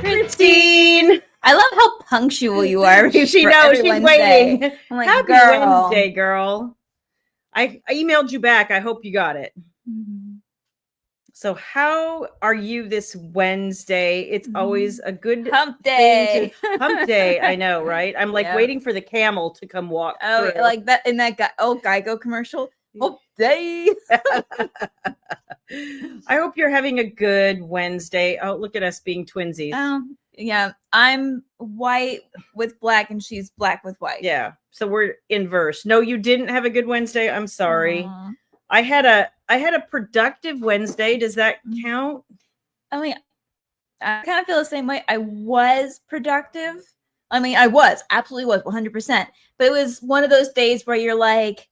Christine. I love how punctual you are. She knows she's waiting. I'm like, Happy girl. Wednesday, girl. I emailed you back. I hope you got it. Mm-hmm. So how are you this Wednesday? It's always a good hump day. Hump day, I know, right? I'm like waiting for the camel to come walk through. Like that in that Geico commercial. Hump day. I hope you're having a good Wednesday. Oh, look at us being twinsies. Yeah, I'm white with black and she's black with white. Yeah, so we're inverse. No, you didn't have a good Wednesday. I'm sorry. I had a productive Wednesday. Does that count? I mean, I kind of feel the same way. I was productive. I mean, I was absolutely was 100%. But it was one of those days where you're like,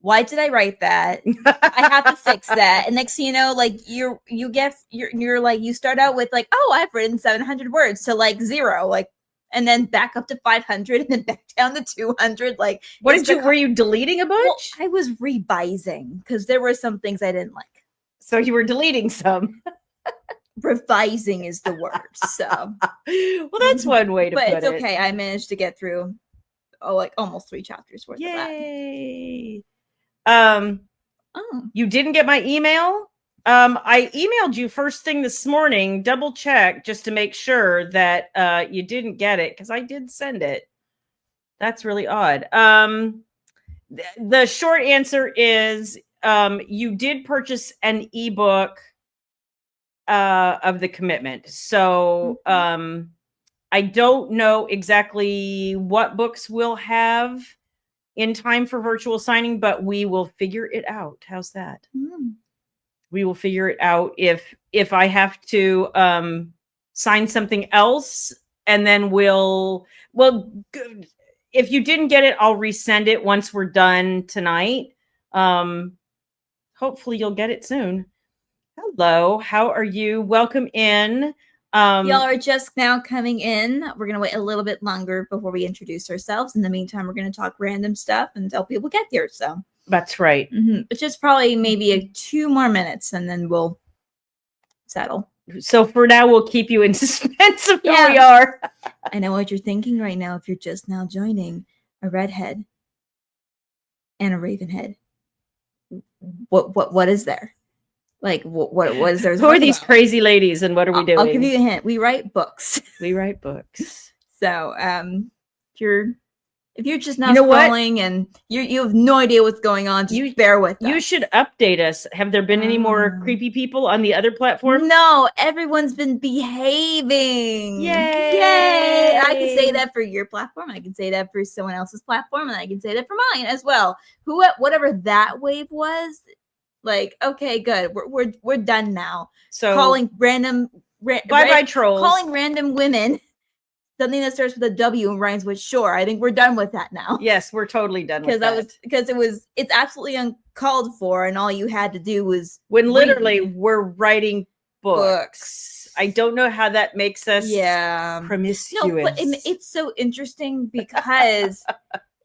why did I write that? I have to fix that. And next thing you know, like you're like, you start out with like, oh, I've written 700 words to like 0, like, and then back up to 500 and then back down to 200. Like, were you deleting a bunch? Well, I was revising because there were some things I didn't like. So you were deleting some. Revising is the word. So, well, that's one way to put it. But it's okay. I managed to get through, like almost 3 chapters worth of that. Yay! You didn't get my email? I emailed you first thing this morning, double check just to make sure that you didn't get it because I did send it. That's really odd. The short answer is you did purchase an ebook of the commitment. So I don't know exactly what books we'll have in time for virtual signing, but we will figure it out. How's that? We will figure it out. If I have to sign something else, and then if you didn't get it, I'll resend it once we're done tonight. Hopefully you'll get it soon. Hello, how are you? Welcome in. Y'all are just now coming in. We're going to wait a little bit longer before we introduce ourselves. In the meantime, we're going to talk random stuff until people get here. So that's right. It's just probably maybe 2 more minutes and then we'll settle. So for now, we'll keep you in suspense of who we are. I know what you're thinking right now if you're just now joining. A redhead and a raven head. What is there? Like, what is there? Who are these crazy ladies and what are we doing? I'll give you a hint. We write books. We write books. So, if you're just now scrolling and you have no idea what's going on, just bear with us. You should update us. Have there been any more creepy people on the other platform? No, everyone's been behaving. Yay! I can say that for your platform. I can say that for someone else's platform, and I can say that for mine as well. Whatever that wave was. Like, okay, good. We're done now. So calling random bye trolls. Calling random women something that starts with a W and rhymes with shore. I think we're done with that now. Yes, we're totally done with that. It's absolutely uncalled for, and all you had to do was literally we're writing books. I don't know how that makes us promiscuous. No, but it's so interesting because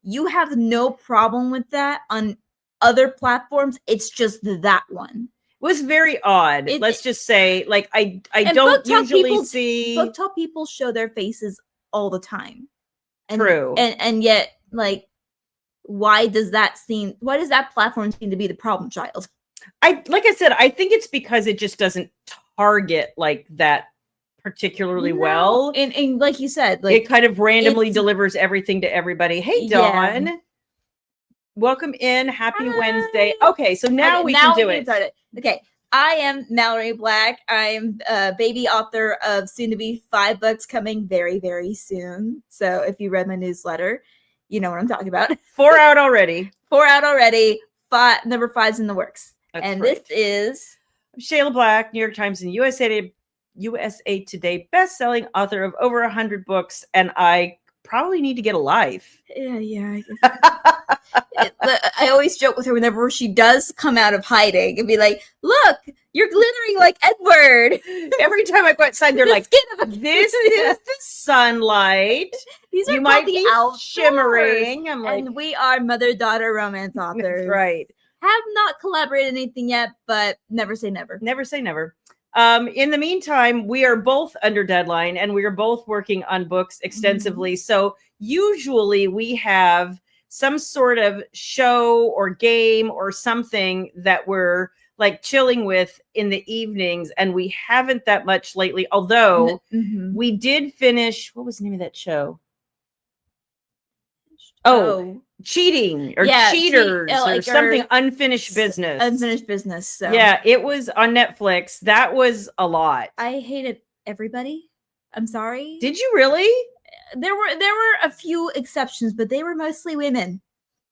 you have no problem with that on other platforms. It's just that one. It was very odd. Let's just say, like, I don't usually see book talk people show their faces all the time. True. And yet, like, why does that platform seem to be the problem child? Like I said, I think it's because it just doesn't target like that particularly well. And like you said, like, it kind of randomly delivers everything to everybody. Hey, Dawn. Yeah. Welcome in. Happy Wednesday. Okay, so now we can do it. Okay, I am Mallory Black. I'm a baby author of soon to be 5 books coming very, very soon. So if you read my newsletter, you know what I'm talking about. 4 out already. 4 out already. Number 5's in the works. That's right. This is Shayla Black, New York Times and USA Today best-selling author of over 100 books, and I probably need to get a life. Yeah. I always joke with her whenever she does come out of hiding and be like, "Look, you're glittering like Edward." Every time I go outside, they're like, "This is the sunlight. These are might the outdoors. Shimmering." I'm like, and we are mother-daughter romance authors. That's right. Have not collaborated anything yet, but never say never. Never say never. In the meantime, we are both under deadline and we are both working on books extensively. So usually we have some sort of show or game or something that we're like chilling with in the evenings, and we haven't that much lately. Although we did finish, what was the name of that show? Oh, Cheating or Cheaters or something. Unfinished Business. Unfinished Business. So yeah, it was on Netflix. That was a lot. I hated everybody. I'm sorry. Did you really? There were a few exceptions, but they were mostly women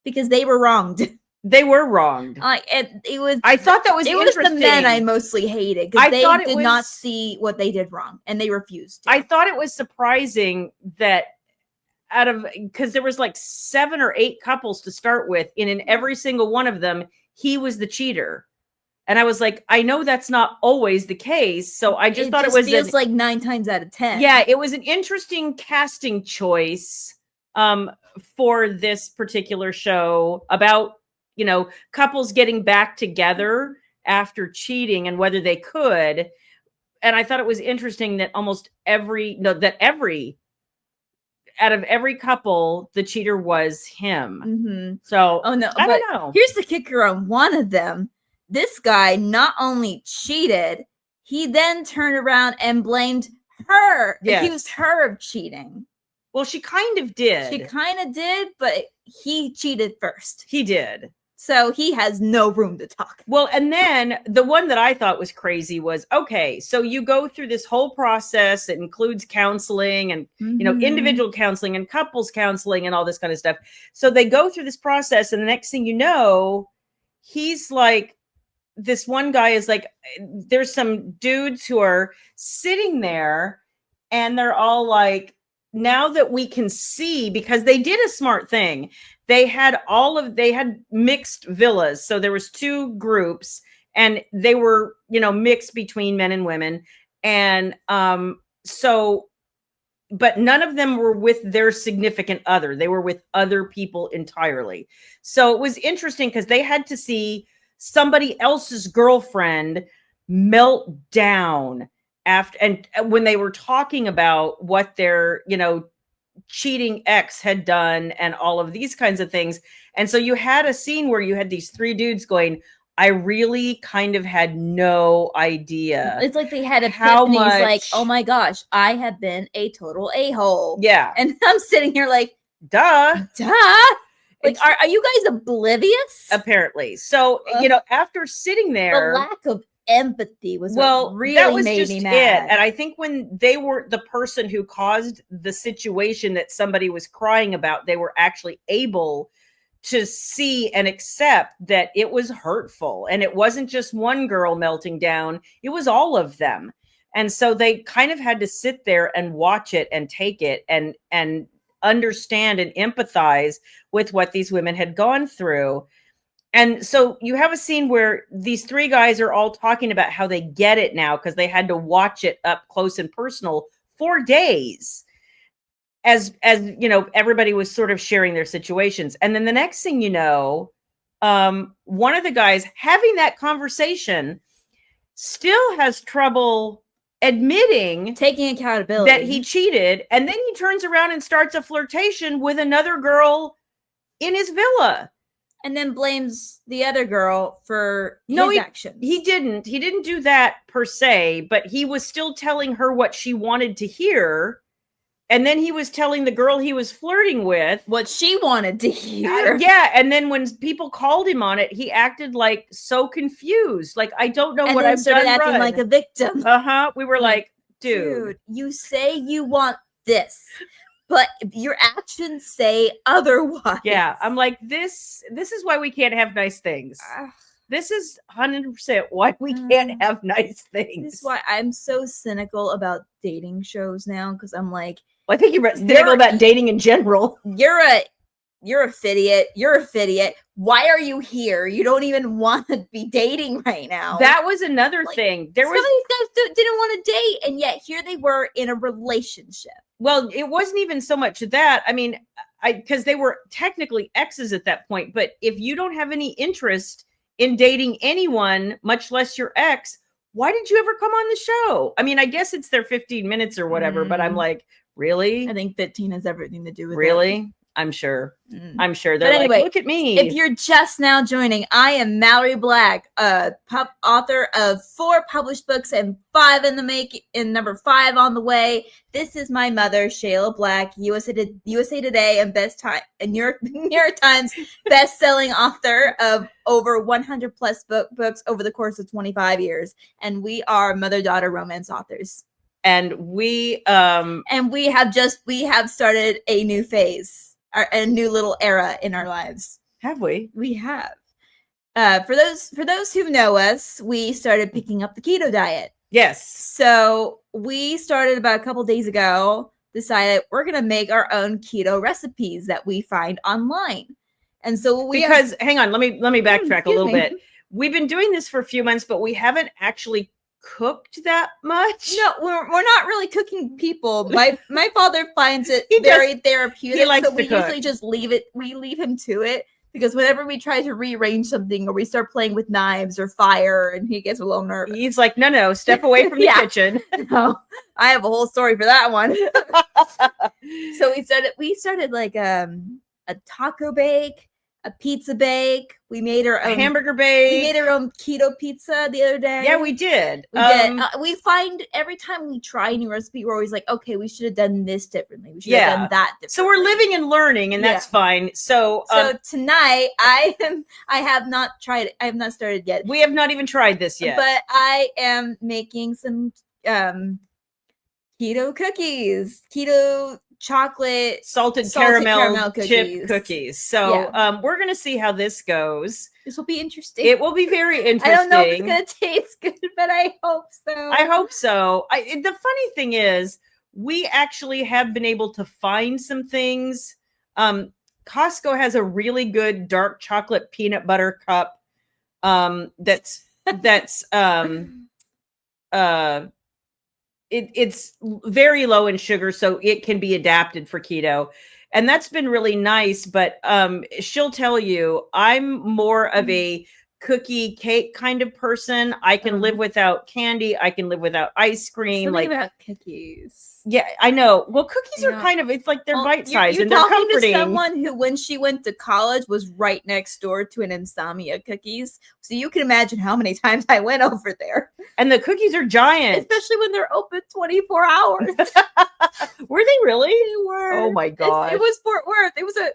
because they were wronged. They were wronged. It was. I thought that was it interesting. was the men I mostly hated because they did not see what they did wrong and they refused to. I thought it was surprising that because there was like 7 or 8 couples to start with, and in every single one of them, he was the cheater. And I was like, I know that's not always the case. So I just thought it was like 9 times out of 10. Yeah, it was an interesting casting choice for this particular show about, couples getting back together after cheating and whether they could. And I thought it was interesting that out of every couple, the cheater was him. So, I don't know. Here's the kicker on one of them. This guy not only cheated, he then turned around and blamed her. Yes. Accused her of cheating. Well, she kind of did. She kind of did, but he cheated first. He did. So he has no room to talk. Well, and then the one that I thought was crazy was, okay, so you go through this whole process. It includes counseling and, individual counseling and couples counseling and all this kind of stuff. So they go through this process, and the next thing you know, he's like, this one guy is like, there's some dudes who are sitting there and they're all like, now that we can see, because they did a smart thing. They had mixed villas. So there was 2 groups and they were, mixed between men and women. And but none of them were with their significant other. They were with other people entirely. So it was interesting because they had to see somebody else's girlfriend melt down after, and when they were talking about what their, cheating ex had done and all of these kinds of things. And so you had a scene where you had these 3 dudes going, I really kind of had no idea. It's like they had epiphanies like, oh my gosh, I have been a total a-hole. Yeah. And I'm sitting here like, duh. Like, are you guys oblivious? Apparently. So, after sitting there, the lack of empathy was what really made me mad. And I think when they were the person who caused the situation that somebody was crying about, they were actually able to see and accept that it was hurtful. And it wasn't just one girl melting down, it was all of them. And so they kind of had to sit there and watch it and take it and understand and empathize with what these women had gone through. And so you have a scene where these 3 guys are all talking about how they get it now because they had to watch it up close and personal for days as everybody was sort of sharing their situations. And then the next thing you know, one of the guys having that conversation still has trouble taking accountability that he cheated. And then he turns around and starts a flirtation with another girl in his villa. And then blames the other girl for his actions. He didn't do that per se, but he was still telling her what she wanted to hear. And then he was telling the girl he was flirting with what she wanted to hear. Yeah. And then when people called him on it, he acted like so confused. Like, I don't know what I've done. Acting like a victim. We were like, dude, you say you want this, but your actions say otherwise. Yeah, I'm like, this is why we can't have nice things. This is 100% why we can't have nice things. This is why I'm so cynical about dating shows now, because I'm like, I think you're cynical about dating in general. You're a idiot. You're a idiot. Why are you here? You don't even want to be dating right now. That was another thing. Some of these guys didn't want to date, and yet here they were in a relationship. Well, it wasn't even so much that. I mean, because they were technically exes at that point. But if you don't have any interest in dating anyone, much less your ex, why did you ever come on the show? I mean, I guess it's their 15 minutes or whatever, but I'm like, really? I think 15 has everything to do with it. Really? I'm sure. I'm sure. They're But anyway, like, look at me. If you're just now joining, I am Mallory Black, author of 4 published books and 5 in the making, and number 5 on the way. This is my mother, Shayla Black, USA Today and New York Times best-selling author of over 100 plus books over the course of 25 years, and we are mother-daughter romance authors. And we have started a new phase. A new little era in our lives. Have we? We have. For those who know us, we started picking up the keto diet. Yes. So we started about a couple days ago, decided we're going to make our own keto recipes that we find online. And so hang on, let me backtrack a little bit. We've been doing this for a few months, but we haven't actually cooked that much. No, we're not really cooking people. My father finds it very therapeutic. He likes so we to cook. usually just leave him to it, because whenever we try to rearrange something or we start playing with knives or fire, and he gets a little nervous. He's like, no, step away from the kitchen. No, I have a whole story for that one. So we started like a taco bake, a pizza bake. We made our own hamburger bake. We made our own keto pizza the other day. Yeah, we did. We find every time we try a new recipe, we're always like, okay, we should have done this differently. We should have done that differently. So we're living and learning, and that's fine. So tonight I have not started yet. We have not even tried this yet. But I am making some keto cookies, keto chocolate salted caramel chip cookies. So we're gonna see how this goes. This will be interesting. It will be very interesting. I don't know if it's gonna taste good, but I hope so. I hope so. The funny thing is, we actually have been able to find some things. Costco has a really good dark chocolate peanut butter cup. That's it's very low in sugar, so it can be adapted for keto. And that's been really nice. But she'll tell you, I'm more of a cookie cake kind of person. I can live without candy. I can live without ice cream. Something about cookies. Yeah, I know. Well, cookies are kind of, it's like they're bite-sized and they're comforting. To someone who, when she went to college, was right next door to an Insomnia Cookies. So you can imagine how many times I went over there. And the cookies are giant. Especially when they're open 24 hours. Were they really? They were. Oh my God. It was Fort Worth. It was a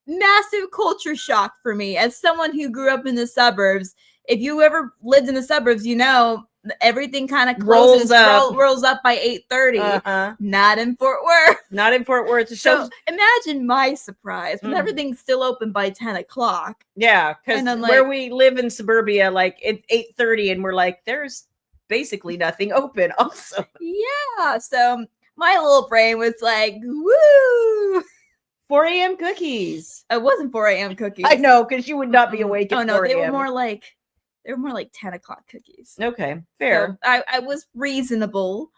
massive culture shock for me. As someone who grew up in the suburbs, if you ever lived in the suburbs, you know, everything kind of rolls up by 8:30. Not in Fort Worth. Not in Fort Worth. So imagine my surprise when everything's still open by 10 o'clock. Yeah, because where we live in suburbia, like it's 8:30, and we're like, there's basically nothing open. Also, yeah. So my little brain was like, woo. 4 a.m. cookies. It wasn't 4 a.m. cookies. I know, because you would not be awake at 4 a.m. They were more like 10 o'clock cookies. Okay, fair. So I was reasonable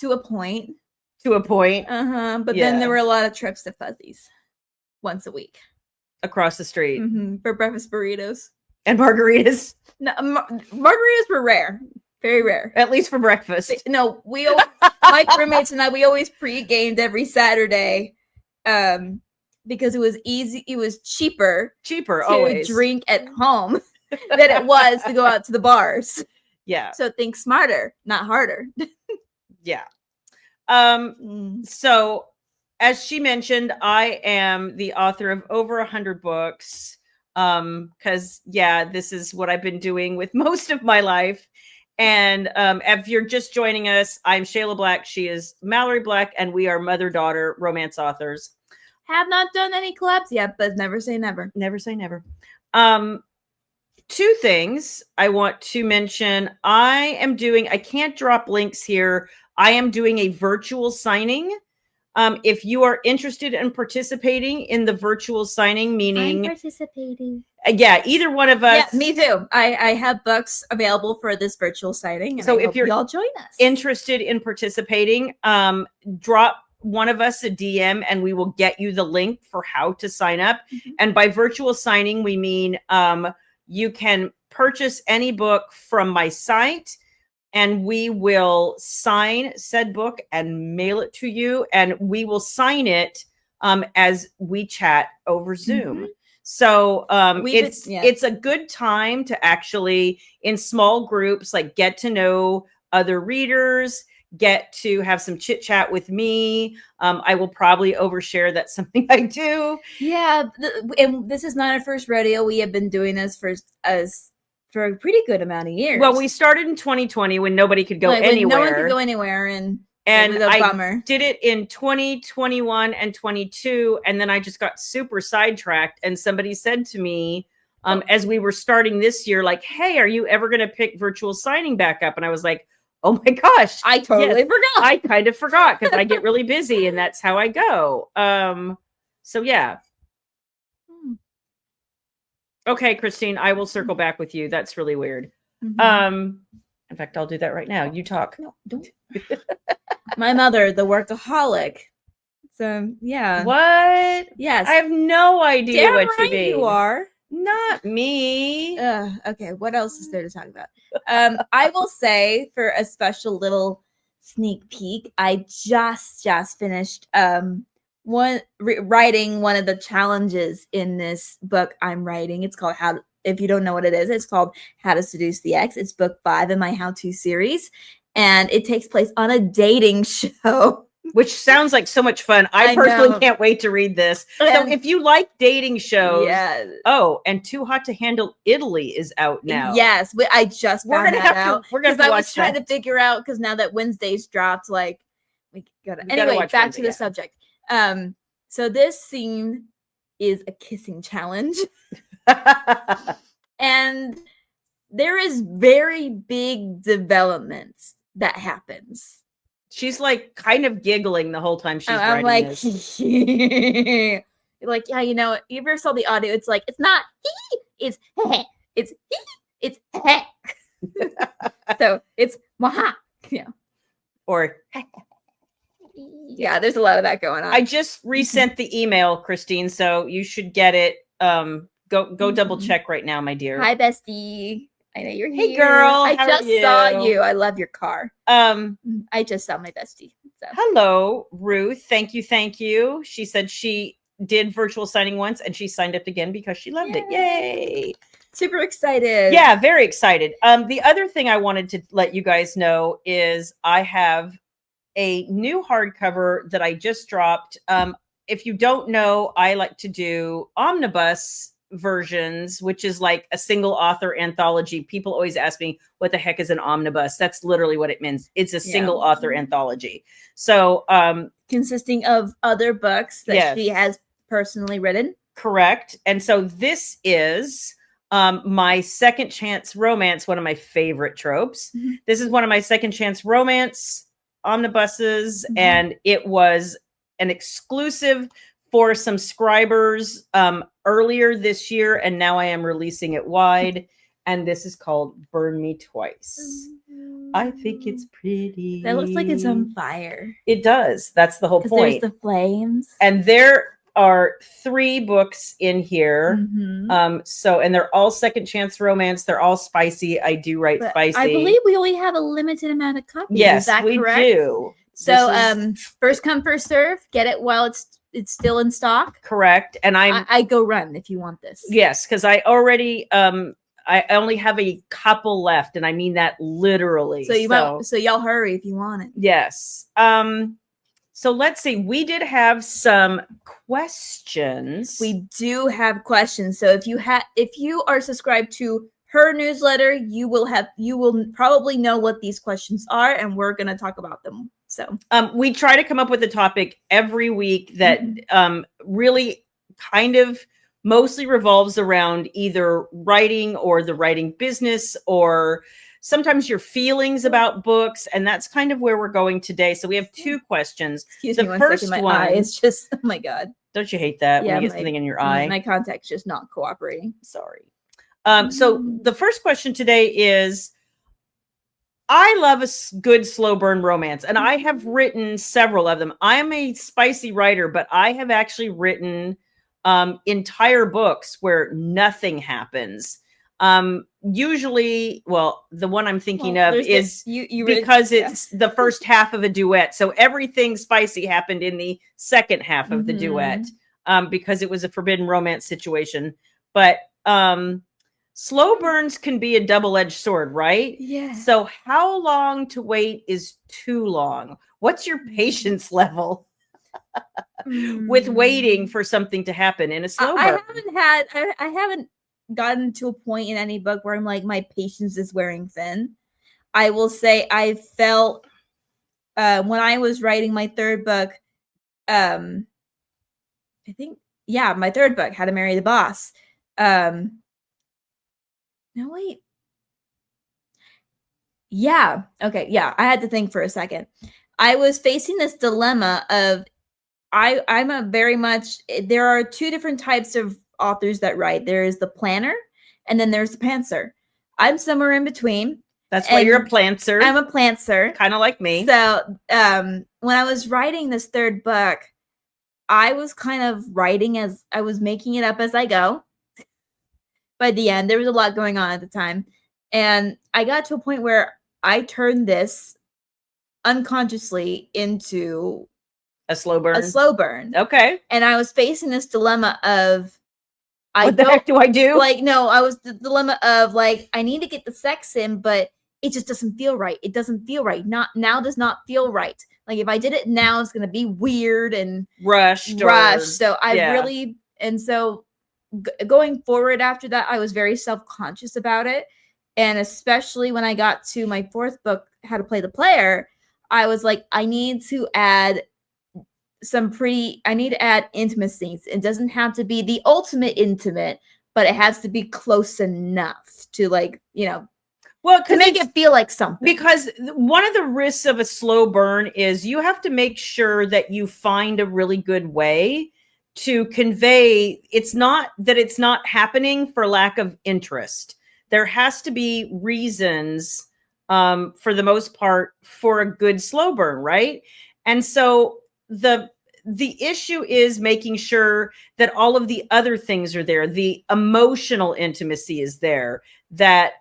to a point. But then there were a lot of trips to Fuzzies once a week. Across the street. For breakfast burritos. And margaritas. No, margaritas were rare. Very rare. At least for breakfast. No, my roommates and I, we always pre-gamed every Saturday. Because it was easy, it was cheaper to always drink at home than it was to go out to the bars. Yeah. So think smarter, not harder. Yeah. So as she mentioned, I am the author of over 100 books. Because this is what I've been doing with most of my life. And if you're just joining us, I'm Shayla Black. She is Mallory Black, and we are mother-daughter romance authors. Have not done any collabs yet, but never say never. Never say never. 2 things I want to mention. I can't drop links here. I am doing a virtual signing. If you are interested in participating in the virtual signing, meaning I'm participating. Either one of us. Yeah, me too. I have books available for this virtual signing. So if you're y'all join us, interested in participating, drop one of us a DM and we will get you the link for how to sign up. And by virtual signing, we mean you can purchase any book from my site. and we will sign said book and mail it to you, and we will sign it as we chat over Zoom. So it's a good time to actually, in small groups, like get to know other readers, get to have some chit chat with me. I will probably overshare. That's something I do. Yeah, and this is not our first rodeo. We have been doing this for a pretty good amount of years. Well, we started in 2020 when nobody could go anywhere. When no one could go anywhere, and it was a bummer. Did it in 2021 and 22, and then I just got super sidetracked. And somebody said to me, as we were starting this year, like, "Hey, are you ever going to pick virtual signing back up?" And I was like, "Oh my gosh, I totally forgot. I kind of forgot because I get really busy, and that's how I go." So yeah. Okay, Christine, I will circle back with you. That's really weird. In fact, I'll do that right now. You talk. No, don't. My mother, the workaholic. So yeah. What? Yes. I have no idea Damn what right you are. Not me. Okay, what else is there to talk about? I will say, for a special little sneak peek, I just finished writing one of the challenges in this book I'm writing. It's called if you don't know what it is, it's called How to Seduce the Ex. It's book 5 in my how-to series, and it takes place on a dating show. Which sounds like so much fun. I personally can't wait to read this. So if you like dating shows, and Too Hot to Handle Italy is out now. Yes, I just found that out. We're gonna I was trying to figure out, because now that Wednesday's dropped, like we gotta. Anyway, back to the subject. So this scene is a kissing challenge, and there is very big developments that happens. She's like kind of giggling the whole time she's writing this. Like, yeah, you know, you ever saw the audio? It's like, it's not it's it's it's so it's maha, yeah, or yeah. There's a lot of that going on. I just resent the email, Christine, so you should get it. Go double check right now, my dear. Hi, bestie. I know you're here. Hey, girl. I just saw you. I love your car. I just saw my bestie. So. Hello, Ruth. Thank you. She said she did virtual signing once, and she signed up again because she loved it. Yay! Super excited. Yeah, very excited. The other thing I wanted to let you guys know is I have a new hardcover that I just dropped. If you don't know, I like to do omnibus versions, which is like a single author anthology. People always ask me, what the heck is an omnibus? That's literally what it means. It's a single author anthology. So consisting of other books that she has personally written. Correct. And so this is my second chance romance, one of my favorite tropes. This is one of my second chance romance omnibuses, and it was an exclusive for some subscribers earlier this year, and now I am releasing it wide. And this is called Burn Me Twice. I think it's pretty. That looks like it's on fire. It does. That's the whole point. There's the flames. And there are 3 books in here. So, and they're all second chance romance. They're all spicy. I do write spicy. I believe we only have a limited amount of copies. Yes, is that we correct? do. So first come, first serve. Get it while it's still in stock. Correct. And I go run if you want this. Yes, because I already I only have a couple left, and I mean that literally. So y'all hurry if you want it. Yes. So let's see. We did have some questions. We do have questions. So if you are subscribed to her newsletter, you will probably know what these questions are, and we're going to talk about them. So we try to come up with a topic every week that really kind of mostly revolves around either writing or the writing business, or sometimes your feelings about books. And that's kind of where we're going today. So we have 2 questions. Excuse me, the first one, my eye is just, oh my God. Don't you hate that when you get something in your eye? My contact's just not cooperating. Sorry. So the first question today is, I love a good slow burn romance, and I have written several of them. I'm a spicy writer, but I have actually written entire books where nothing happens. Usually, well, the one I'm thinking Well, of there's is you because it's the first half of a duet. So everything spicy happened in the second half of the duet, because it was a forbidden romance situation. But slow burns can be a double-edged sword, right? Yeah. So how long to wait is too long? What's your patience level with waiting for something to happen in a slow burn? I haven't gotten to a point in any book where I'm like, my patience is wearing thin. I will say I felt when I was writing my third book, I think, yeah, my third book, How to Marry the Boss. No, wait. Yeah. Okay. Yeah. I had to think for a second. I was facing this dilemma of I'm a very much, there are two different types of authors that write. There is the planner and then there's the pantser. I'm somewhere in between. That's why you're a plantser. I'm a plantser. Kind of like me. So when I was writing this third book, I was kind of writing as I was making it up as I go. By the end, there was a lot going on at the time. And I got to a point where I turned this unconsciously into a slow burn. A slow burn. Okay. And I was facing this dilemma of what the heck do I do? Like, no, I was the dilemma of like, I need to get the sex in, but it just doesn't feel right. It doesn't feel right. Not now does not feel right. Like if I did it now, it's gonna be weird and rushed. So I really, and so going forward after that, I was very self-conscious about it. And especially when I got to my fourth book, How to Play the Player, I was like, I need to add intimate scenes. It doesn't have to be the ultimate intimate, but it has to be close enough to like, well, to make it feel like something. Because one of the risks of a slow burn is you have to make sure that you find a really good way to convey it's not happening for lack of interest. There has to be reasons, for the most part, for a good slow burn, right? And so the issue is making sure that all of the other things are there. The emotional intimacy is there, that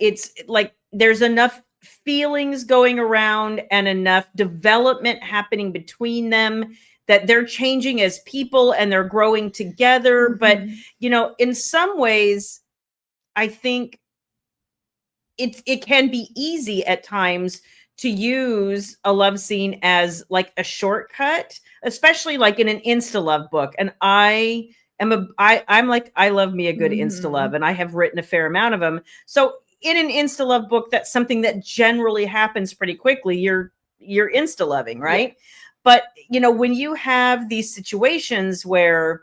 it's like there's enough feelings going around and enough development happening between them that they're changing as people and they're growing together. But, in some ways, I think it can be easy at times to use a love scene as like a shortcut, especially like in an insta love book. And I'm like, I love me a good insta love, and I have written a fair amount of them. So in an insta love book, that's something that generally happens pretty quickly. You're insta loving, right? Yeah. But when you have these situations where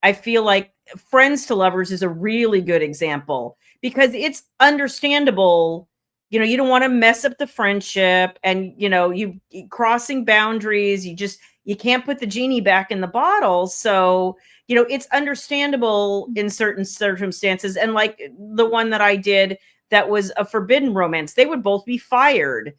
I feel like Friends to Lovers is a really good example, because it's understandable. You don't want to mess up the friendship, and you crossing boundaries. You can't put the genie back in the bottle. So, it's understandable in certain circumstances. And like the one that I did that was a forbidden romance, they would both be fired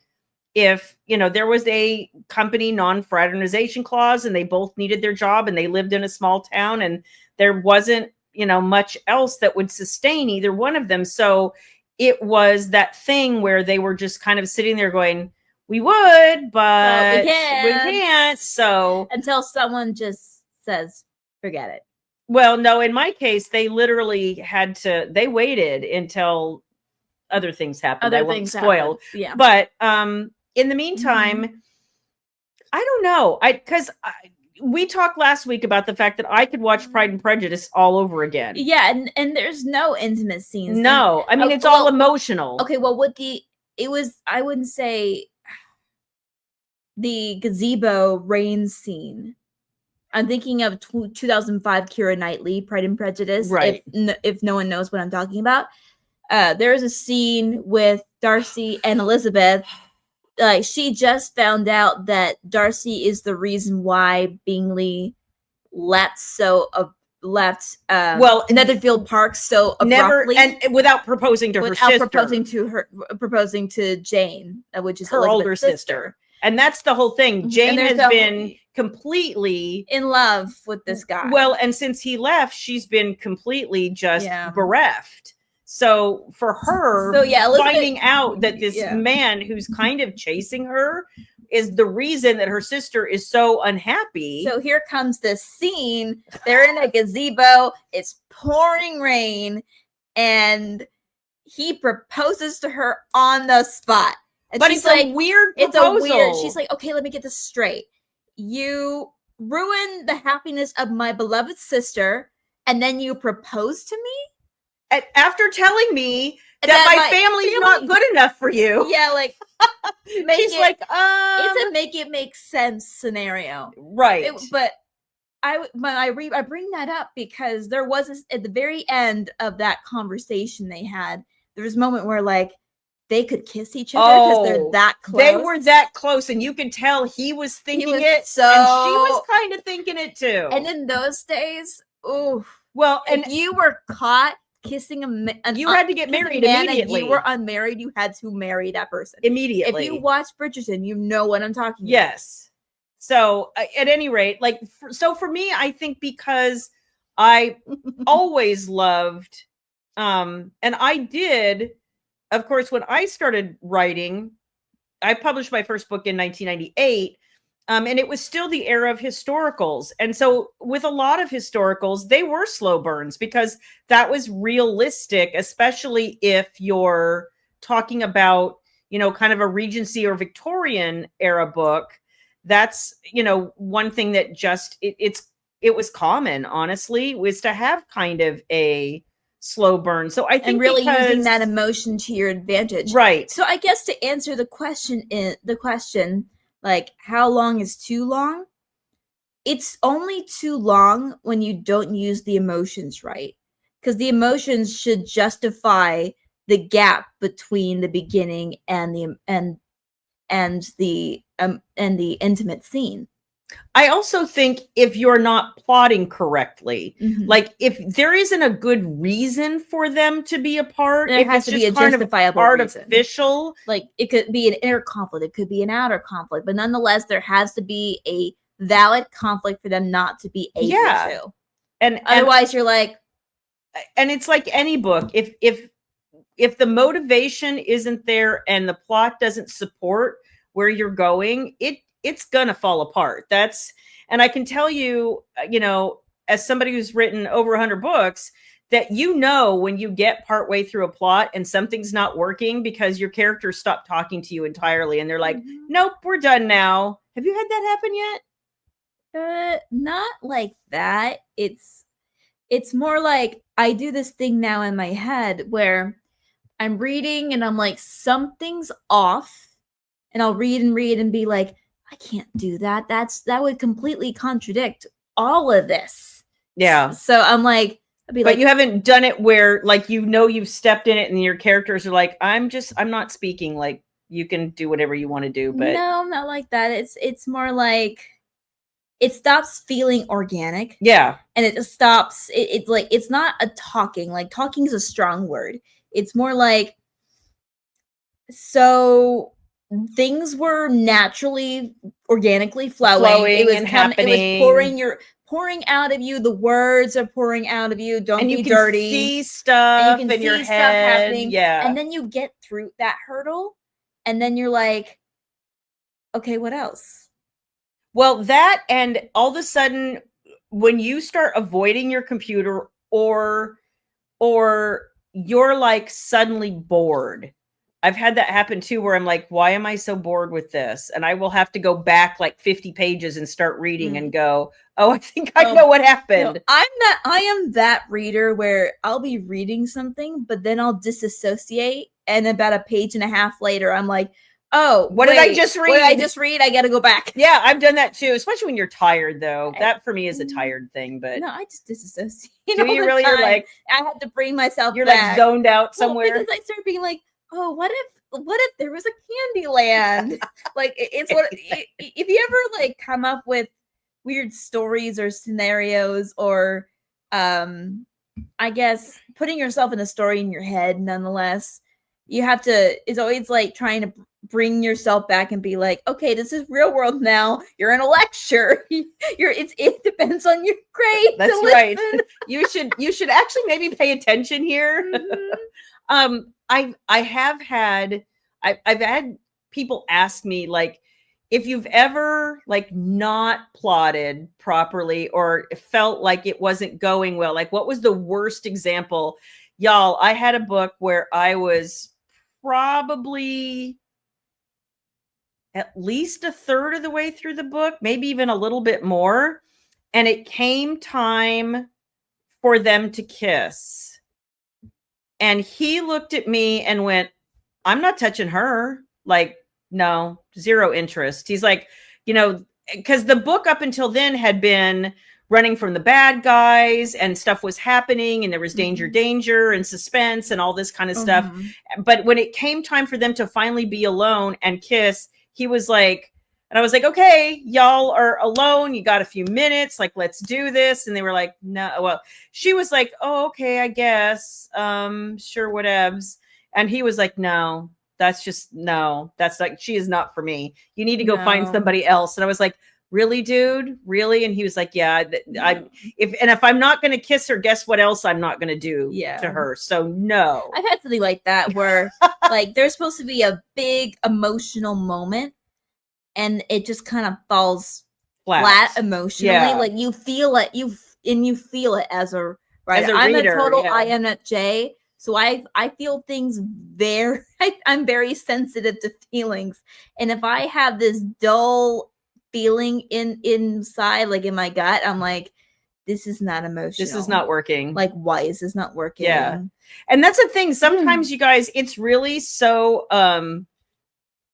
if, there was a company non-fraternization clause and they both needed their job and they lived in a small town and there wasn't, much else that would sustain either one of them. So it was that thing where they were just kind of sitting there going, we would, but we can't. So until someone just says, forget it. Well, no, in my case, they literally they waited until other things happened. I won't spoil. Yeah. But in the meantime, I don't know. We talked last week about the fact that I could watch Pride and Prejudice all over again. Yeah, and there's no intimate scenes. No, I mean, it's all emotional. Okay, well, I wouldn't say the gazebo rain scene. I'm thinking of 2005 Keira Knightley, Pride and Prejudice. Right. If no one knows what I'm talking about. There's a scene with Darcy and Elizabeth. Like, she just found out that Darcy is the reason why Bingley left Netherfield Park so abruptly, and without proposing to her sister, proposing to Jane, which is her Elizabeth's older sister. And that's the whole thing. Jane has been completely in love with this guy. Well, and since he left, she's been completely just bereft. So for her, finding out that this man who's kind of chasing her is the reason that her sister is so unhappy. So here comes this scene. They're in a gazebo. It's pouring rain, and he proposes to her on the spot. And but it's like, a weird proposal. It's a weird. She's like, okay, let me get this straight. You ruin the happiness of my beloved sister, and then you propose to me after telling me that my family's not good enough for you. Yeah, like she's like, it's a make it make sense scenario, right? But I bring that up because there was at the very end of that conversation they had, there was a moment where like they could kiss each other because they're that close. They were that close, and you could tell he was thinking it, and she was kind of thinking it too. And in those days, well, and if you were caught kissing you had to get married immediately. And you were unmarried, you had to marry that person immediately. If you watch Bridgerton, you know what I'm talking about. Yes. So at any rate, like, so for me, I think because I always loved, and I did. Of course, when I started writing, I published my first book in 1998, and it was still the era of historicals. And so with a lot of historicals, they were slow burns because that was realistic, especially if you're talking about, kind of a Regency or Victorian era book. That's, one thing that just, it was common, honestly, was to have kind of a slow burn. So I think and really using that emotion to your advantage, right? So I guess to answer the question, like how long is too long? It's only too long when you don't use the emotions right, because the emotions should justify the gap between the beginning and the intimate scene. I also think if you're not plotting correctly, like if there isn't a good reason for them to be apart, there has to be a justifiable artificial reason. Like it could be an inner conflict, it could be an outer conflict, but nonetheless, there has to be a valid conflict for them not to be able to. And otherwise, you're like, and it's like any book. If the motivation isn't there and the plot doesn't support where you're going, it's gonna fall apart. And I can tell you, as somebody who's written over 100 books, that when you get partway through a plot and something's not working because your characters stop talking to you entirely and they're like, nope, we're done now. Have you had that happen yet? Not like that. It's more like I do this thing now in my head where I'm reading and I'm like, something's off, and I'll read and be like, I can't do that. That would completely contradict all of this. Yeah. So I'm like, but you haven't done it where like, you've stepped in it and your characters are like, I'm not speaking, like you can do whatever you want to do. But no, not like that. It's more like it stops feeling organic. Yeah. And it just stops. It's like, it's not a talking, like talking is a strong word. It's more like, so things were naturally, organically flowing. It was happening. It was pouring out of you. The words are pouring out of you. Don't be dirty. And you can see stuff in your head. Happening. Yeah. And then you get through that hurdle, and then you're like, okay, what else? Well, that, and all of a sudden, when you start avoiding your computer, or you're like suddenly bored. I've had that happen too, where I'm like, why am I so bored with this? And I will have to go back like 50 pages and start reading and go, oh, I think I know what happened. No, I am that reader where I'll be reading something, but then I'll disassociate. And about a page and a half later, I'm like, oh, what did I just read? I got to go back. Yeah, I've done that too, especially when you're tired though. That for me is a tired thing, but no, I just disassociate. Do you really? You're like, I had to bring myself You're back. like zoned out somewhere. Because I started being like, oh, what if there was a candy land? Like it's what if you ever like come up with weird stories or scenarios, or I guess putting yourself in a story in your head, nonetheless, you have to, it's always like trying to bring yourself back and be like, okay, this is real world now. You're in a lecture. It depends on your grade. That's right. You should actually maybe pay attention here. Mm-hmm. I've had people ask me, like, if you've ever like not plotted properly or felt like it wasn't going well, like what was the worst example? Y'all, I had a book where I was probably at least a third of the way through the book, maybe even a little bit more. And it came time for them to kiss. And he looked at me and went, I'm not touching her. Like, no, zero interest. He's like, because the book up until then had been running from the bad guys and stuff was happening and there was danger and suspense and all this kind of stuff. But when it came time for them to finally be alone and kiss, he was like, and I was like, okay, y'all are alone. You got a few minutes. Like, let's do this. And they were like, no. Well, she was like, oh, okay, I guess. Sure, whatevs. And he was like, no, that's like, she is not for me. You need to go find somebody else. And I was like, really, dude? Really? And he was like, yeah, if I'm not going to kiss her, guess what else I'm not going to do to her? So no. I've had something like that where like there's supposed to be a big emotional moment and it just kind of falls flat emotionally. Yeah. Like you feel it, you feel it as a writer. As a I'm reader, a total INFJ. So I feel things I'm very sensitive to feelings. And if I have this dull feeling inside, like in my gut, I'm like, this is not emotional. This is not working. Like, why is this not working? Yeah. And that's the thing. Sometimes you guys, it's really so,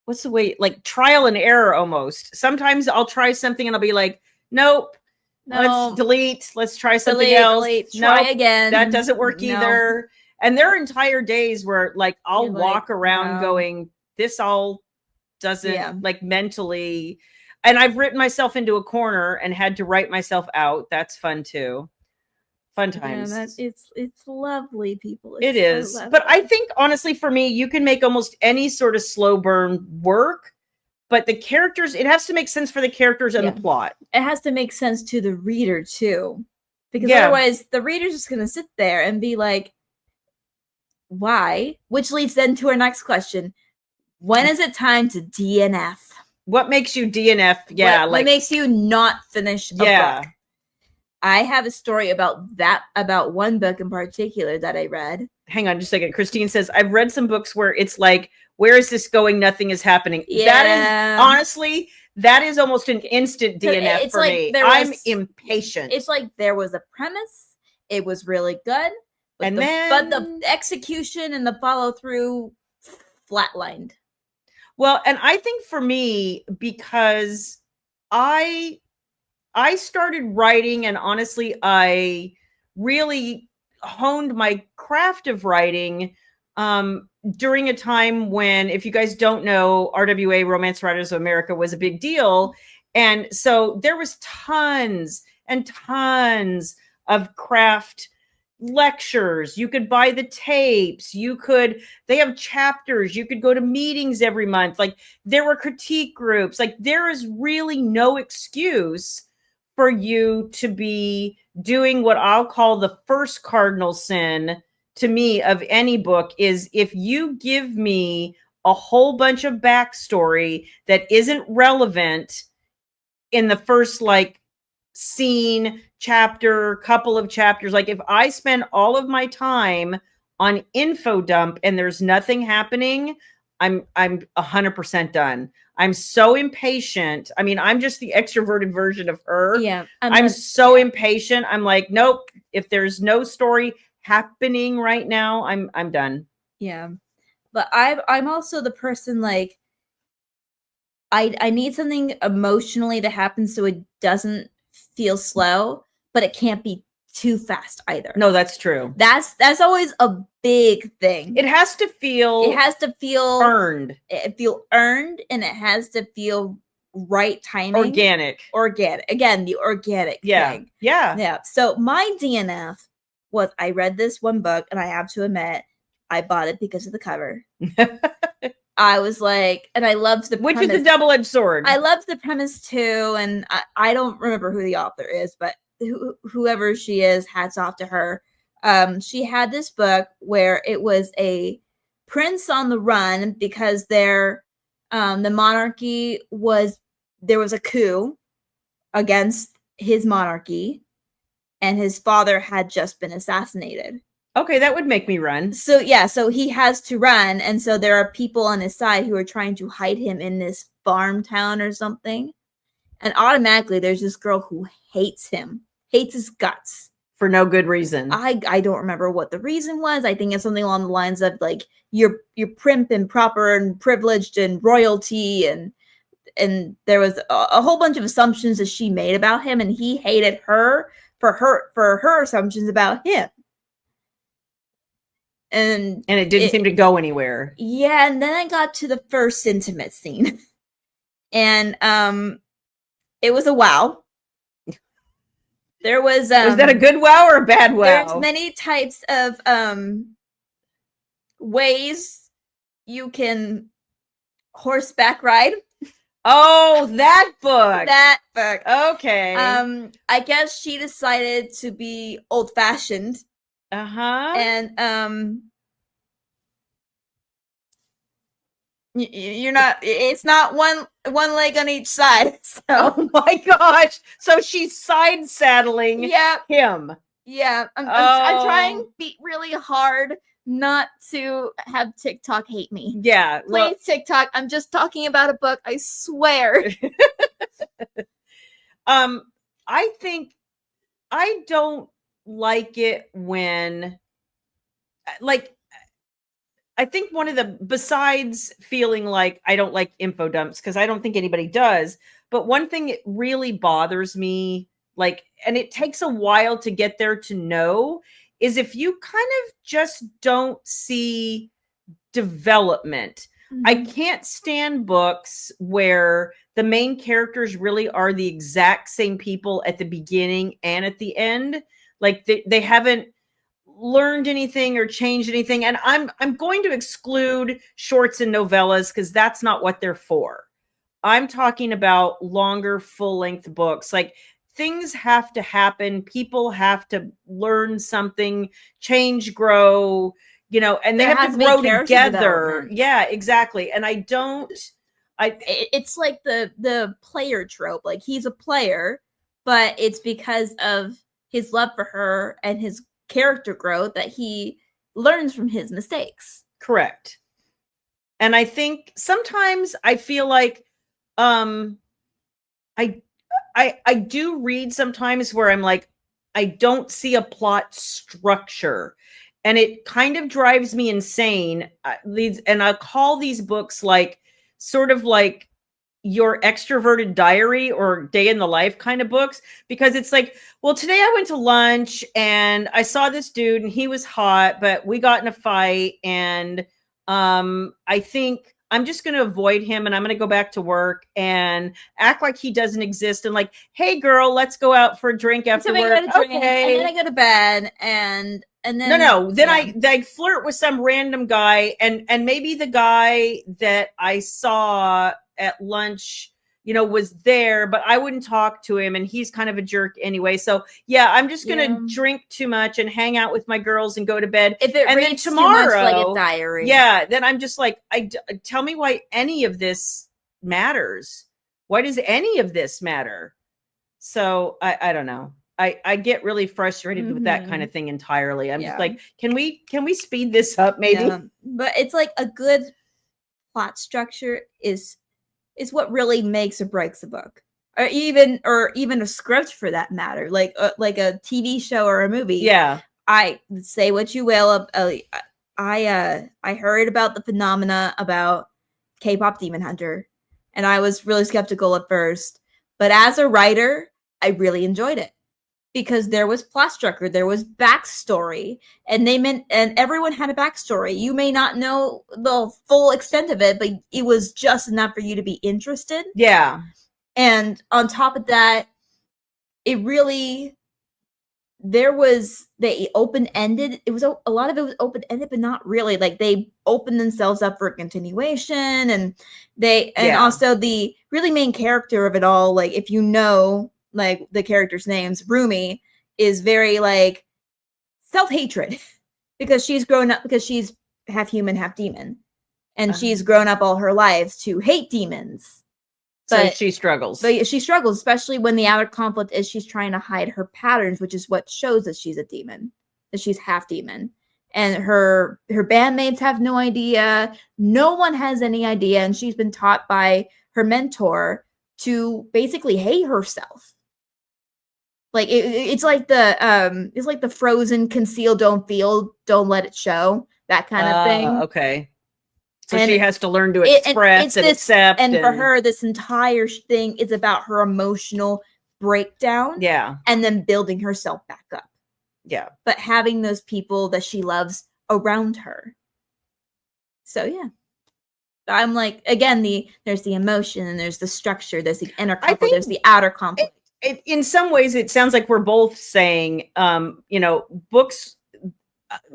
what's the way, like trial and error almost. Sometimes I'll try something and I'll be like, nope. Let's delete. Let's try something else. Try again. That doesn't work either. And there are entire days where like I'll walk around going, this all doesn't like mentally. And I've written myself into a corner and had to write myself out. That's fun too. Fun times. Yeah, it's lovely, people. It is. So but I think honestly for me, you can make almost any sort of slow burn work. But the characters, it has to make sense for the characters and the plot. It has to make sense to the reader too. Because otherwise the reader's just going to sit there and be like, why? Which leads then to our next question. When is it time to DNF? What makes you DNF? Yeah. What makes you not finish a book? I have a story about one book in particular that I read. Hang on just a second. Christine says, I've read some books where it's like, where is this going? Nothing is happening. Yeah. That is, honestly, that is almost an instant DNF for me. I'm impatient. It's like there was a premise. It was really good. But the execution and the follow through flatlined. Well, and I think for me, because I started writing, and honestly, I really honed my craft of writing during a time when, if you guys don't know, RWA, Romance Writers of America, was a big deal. And so there was tons and tons of craft lectures. You could buy the tapes. They have chapters. You could go to meetings every month. Like there were critique groups. Like there is really no excuse for you to be doing what I'll call the first cardinal sin to me of any book is if you give me a whole bunch of backstory that isn't relevant in the first like scene, chapter, couple of chapters. Like if I spend all of my time on info dump and there's nothing happening, I'm 100% done. I'm so impatient. I mean, I'm just the extroverted version of her. Yeah. I'm so impatient. I'm like, nope. If there's no story happening right now, I'm done. Yeah. But I'm also the person like I need something emotionally to happen so it doesn't feel slow, but it can't be too fast either. No, that's true. That's always a big thing. It has to feel earned. It feel earned, and it has to feel right timing. Organic. Again, the organic thing. Yeah. So my DNF was I read this one book, and I have to admit, I bought it because of the cover. I was like, and I loved the Which premise. is a double-edged sword. I loved the premise too, and I don't remember who the author is, but whoever she is, hats off to her. She had this book where it was a prince on the run because the monarchy there was a coup against his monarchy, and his father had just been assassinated. Okay, that would make me run. So yeah, so he has to run, and so there are people on his side who are trying to hide him in this farm town or something. And automatically there's this girl who hates him, hates his guts. For no good reason. I don't remember what the reason was. I think it's something along the lines of like you're primp and proper and privileged and royalty, and there was a whole bunch of assumptions that she made about him, and he hated her for her assumptions about him. And it didn't seem to go anywhere. Yeah, and then I got to the first intimate scene. And it was a wow. There was that a good wow or a bad wow? There's many types of ways you can horseback ride. Oh, that book. That book. Okay. I guess she decided to be old-fashioned. Uh-huh. And you're not, it's not one leg on each side. So. Oh my gosh. So she's side saddling him. Yeah. I'm trying really hard not to have TikTok hate me. Yeah. Please, TikTok. I'm just talking about a book. I swear. I think I don't like it when, like, I think one of the, besides feeling like I don't like info dumps, because I don't think anybody does, but one thing that really bothers me, like, and it takes a while to get there to know, is if you kind of just don't see development. Mm-hmm. I can't stand books where the main characters really are the exact same people at the beginning and at the end. Like they haven't learned anything or changed anything. And I'm going to exclude shorts and novellas because that's not what they're for. I'm talking about longer, full-length books. Like, things have to happen. People have to learn something, change, grow, you know, and they have to grow together. Yeah, exactly. And it's like the player trope. Like, he's a player, but it's because of his love for her and his character growth that he learns from his mistakes. Correct. And I think sometimes I feel like I do read sometimes where I'm like, I don't see a plot structure, and it kind of drives me insane. And I'll call these books like sort of like your extroverted diary or day in the life kind of books, because it's like, well, today I went to lunch and I saw this dude and he was hot, but we got in a fight, and I think I'm just going to avoid him, and I'm going to go back to work and act like he doesn't exist. And like, hey girl, let's go out for a drink after work. Okay. And then I go to bed, and then then I flirt with some random guy, and maybe the guy that I saw at lunch, you know, was there, but I wouldn't talk to him, and he's kind of a jerk anyway. So yeah, I'm just gonna drink too much and hang out with my girls and go to bed. If it reads too much like a diary, then I'm just like, tell me why any of this matters. Why does any of this matter? So I don't know. I get really frustrated with that kind of thing entirely. I'm just like, can we speed this up maybe? Yeah. But it's like a good plot structure is what really makes or breaks a book, or even a script for that matter, like a TV show or a movie. Yeah. I say what you will. I heard about the phenomena about K-pop Demon Hunter, and I was really skeptical at first, but as a writer, I really enjoyed it because there was plot structure, there was backstory, and everyone had a backstory. You may not know the full extent of it, but it was just enough for you to be interested. Yeah. And on top of that, it really they open-ended. It was a lot of it was open-ended, but not really. Like they opened themselves up for a continuation, and also the really main character of it all, like if you know like the characters' names, Rumi is very like self-hatred because she's grown up, because she's half human, half demon. And she's grown up all her life to hate demons. So she struggles. But she struggles, especially when the outer conflict is she's trying to hide her patterns, which is what shows that she's a demon, that she's half demon. And her bandmates have no idea. No one has any idea. And she's been taught by her mentor to basically hate herself. Like it's like the Frozen conceal, don't feel, don't let it show, that kind of thing. Okay. So she has to learn to express and accept. And for her, this entire thing is about her emotional breakdown. Yeah. And then building herself back up. Yeah. But having those people that she loves around her. So, yeah. I'm like, again, there's the emotion, and there's the structure, there's the inner conflict, there's the outer conflict. In some ways, it sounds like we're both saying, books,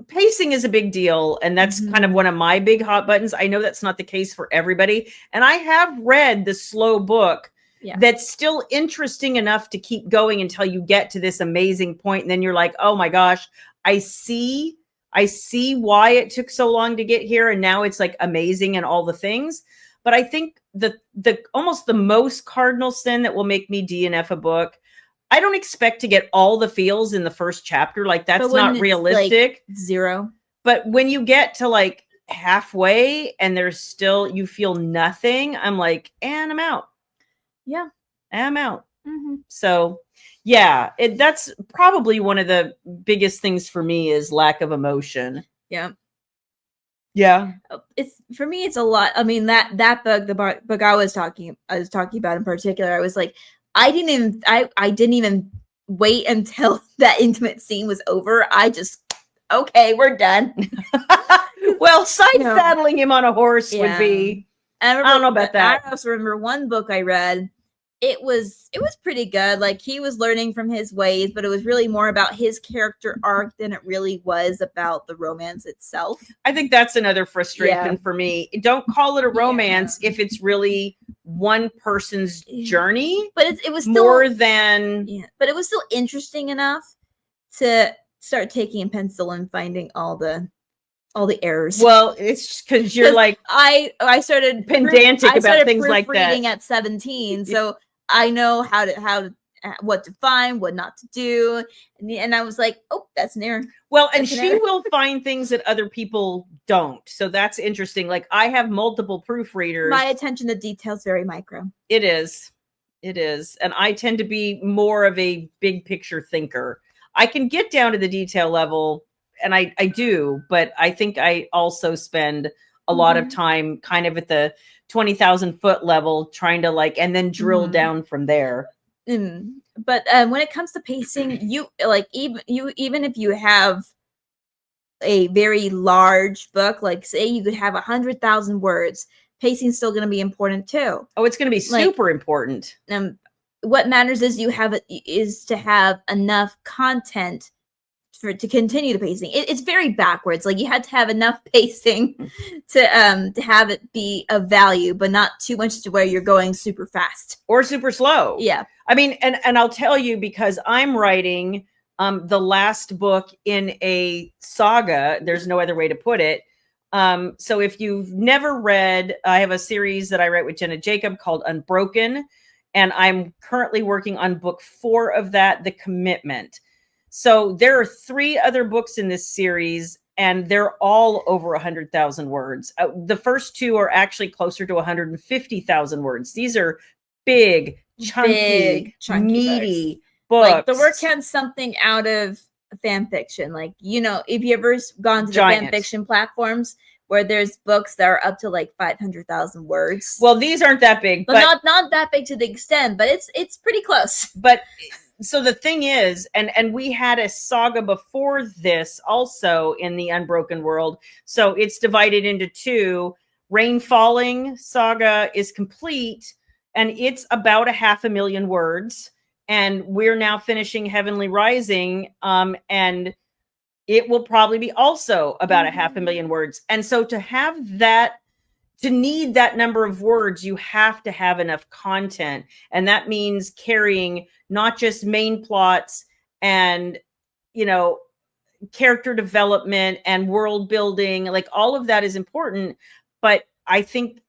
pacing is a big deal, and that's kind of one of my big hot buttons. I know that's not the case for everybody, and I have read the slow book that's still interesting enough to keep going until you get to this amazing point, and then you're like, oh my gosh, I see why it took so long to get here, and now it's like amazing and all the things. But I think the almost the most cardinal sin that will make me DNF a book, I don't expect to get all the feels in the first chapter. Like that's not realistic. Like 0. But when you get to like halfway and there's still, you feel nothing, I'm like, and I'm out. Yeah. I'm out. So yeah, that's probably one of the biggest things for me is lack of emotion. Yeah. Yeah. It's for me, it's a lot. I mean, that book, the book I was talking about in particular, I was like, I didn't even wait until that intimate scene was over. I just, okay, we're done. Well, saddling him on a horse would be, I don't know about that. I also remember one book I read. It was pretty good. Like he was learning from his ways, but it was really more about his character arc than it really was about the romance itself. I think that's another frustration for me. Don't call it a romance if it's really one person's journey. But it was still, more than. Yeah, but it was still interesting enough to start taking a pencil and finding all the errors. Well, it's because you're like I started pedantic about things like that. Reading at 17, so I know what to find, what not to do, and I was like, oh, that's an error. Well, and she will find things that other people don't, so that's interesting. Like I have multiple proofreaders. My attention to detail is very micro. It is, and I tend to be more of a big picture thinker. I can get down to the detail level. And I do, but I think I also spend a lot of time kind of at the 20,000 foot level trying to like, and then drill down from there. But when it comes to pacing, you like, even if you have a very large book, like say you could have 100,000 words, pacing is still going to be important too. Oh, it's going to be super important. What matters is to have enough content to continue the pacing. It's very backwards. Like you had to have enough pacing to have it be of value, but not too much to where you're going super fast or super slow. Yeah. I mean, and I'll tell you, because I'm writing the last book in a saga, there's no other way to put it. So if you've never read, I have a series that I write with Jenna Jacob called Unbroken, and I'm currently working on book 4 of that, The Commitment. So there are 3 other books in this series, and they're all over 100,000 words. The first 2 are actually closer to 150,000 words. These are big, chunky meaty books. Like the work had something out of fan fiction. Like, if you ever gone to the fan fiction platforms where there's books that are up to like 500,000 words. Well, these aren't that big, but not that big to the extent, but it's pretty close. But so the thing is, and we had a saga before this also in the Unbroken world. So it's divided into 2. Rain Falling saga is complete, and it's about 500,000 words. and we're now finishing Heavenly Rising, and it will probably be also about 500,000 words. And so to have that, to need that number of words, you have to have enough content. And that means carrying not just main plots and, you know, character development and world building, like all of that is important. But I think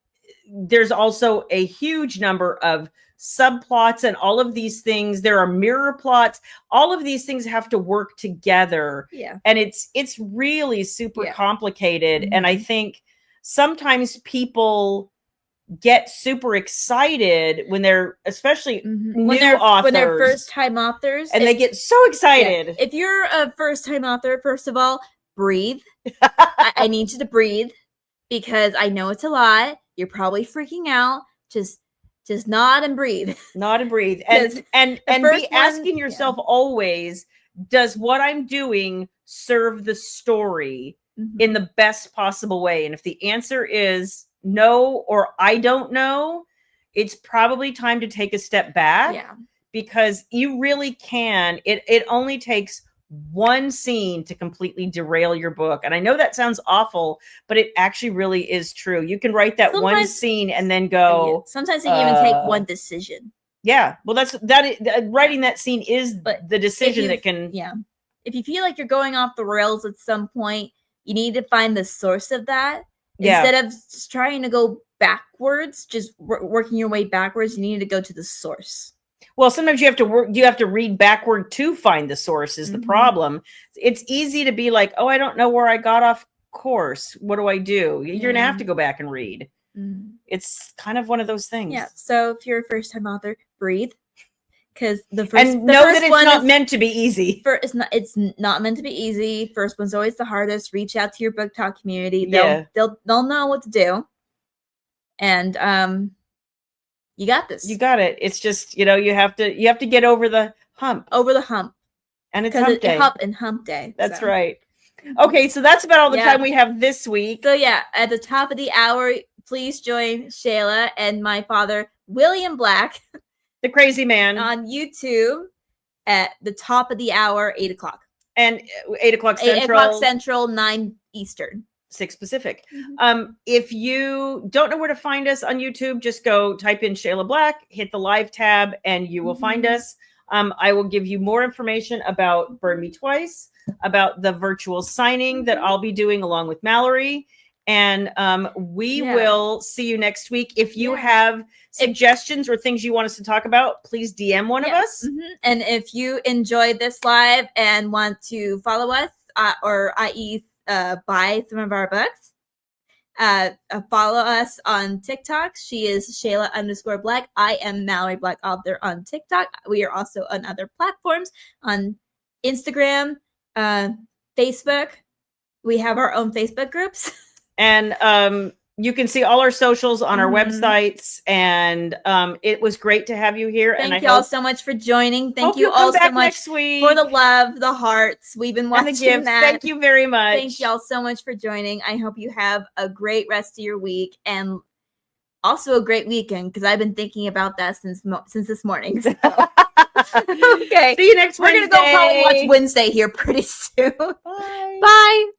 there's also a huge number of subplots and all of these things. There are mirror plots. All of these things have to work together. Yeah. And it's really super complicated. Mm-hmm. And I think sometimes people get super excited when they're, especially new authors, when they're first time authors, and they get so excited. Yeah. If you're a first time author, first of all, breathe. I need you to breathe, because I know it's a lot. You're probably freaking out. Just nod and breathe. Nod and breathe. And be asking yourself always, does what I'm doing serve the story in the best possible way? And if the answer is no, or I don't know, it's probably time to take a step back. Yeah. Because you really can. It only takes one scene to completely derail your book. And I know that sounds awful, but it actually really is true. You can write that one scene and then go. Sometimes it can even take one decision. Yeah. Well, writing that scene is the decision that can. Yeah. If you feel like you're going off the rails at some point, you need to find the source of that. Yeah. Instead of just trying to go backwards, just working your way backwards, you need to go to the source. Well, sometimes you have to read backward to find the source is the problem. It's easy to be like, oh, I don't know where I got off course. What do I do? You're going to have to go back and read. It's kind of one of those things. Yeah. So if you're a first time author, breathe. Because know that it's not meant to be easy. It's not meant to be easy. First one's always the hardest. Reach out to your book talk community. They'll know what to do. And you got this. You got it. It's just, you have to get over the hump. And it's hump day. Hump day. That's right. Okay, so that's about all the time we have this week. So yeah, at the top of the hour, please join Shayla and my father, William Black, the crazy man, on YouTube at the top of the hour, 8 o'clock. And 8 o'clock Central. 8 o'clock Central, 9 Eastern. 6 Pacific. If you don't know where to find us on YouTube, just go type in Shayla Black, hit the live tab, and you will find us. I will give you more information about Burn Me Twice, about the virtual signing that I'll be doing along with Mallory. And we will see you next week. If you have suggestions or things you want us to talk about, please DM one of us. And if you enjoyed this live and want to follow us, i.e., buy some of our books, follow us on TikTok. She is Shayla_Black. I am Mallory Black Author on TikTok. We are also on other platforms, on Instagram, Facebook. We have our own Facebook groups. And you can see all our socials on our websites. And it was great to have you here. Thank you all so much for joining. Thank you all so much for the love, the hearts. We've been watching that. Thank you very much. Thank you all so much for joining. I hope you have a great rest of your week and also a great weekend, because I've been thinking about that since this morning. So. Okay. See you next Wednesday. We're going to go probably watch Wednesday here pretty soon. Bye. Bye.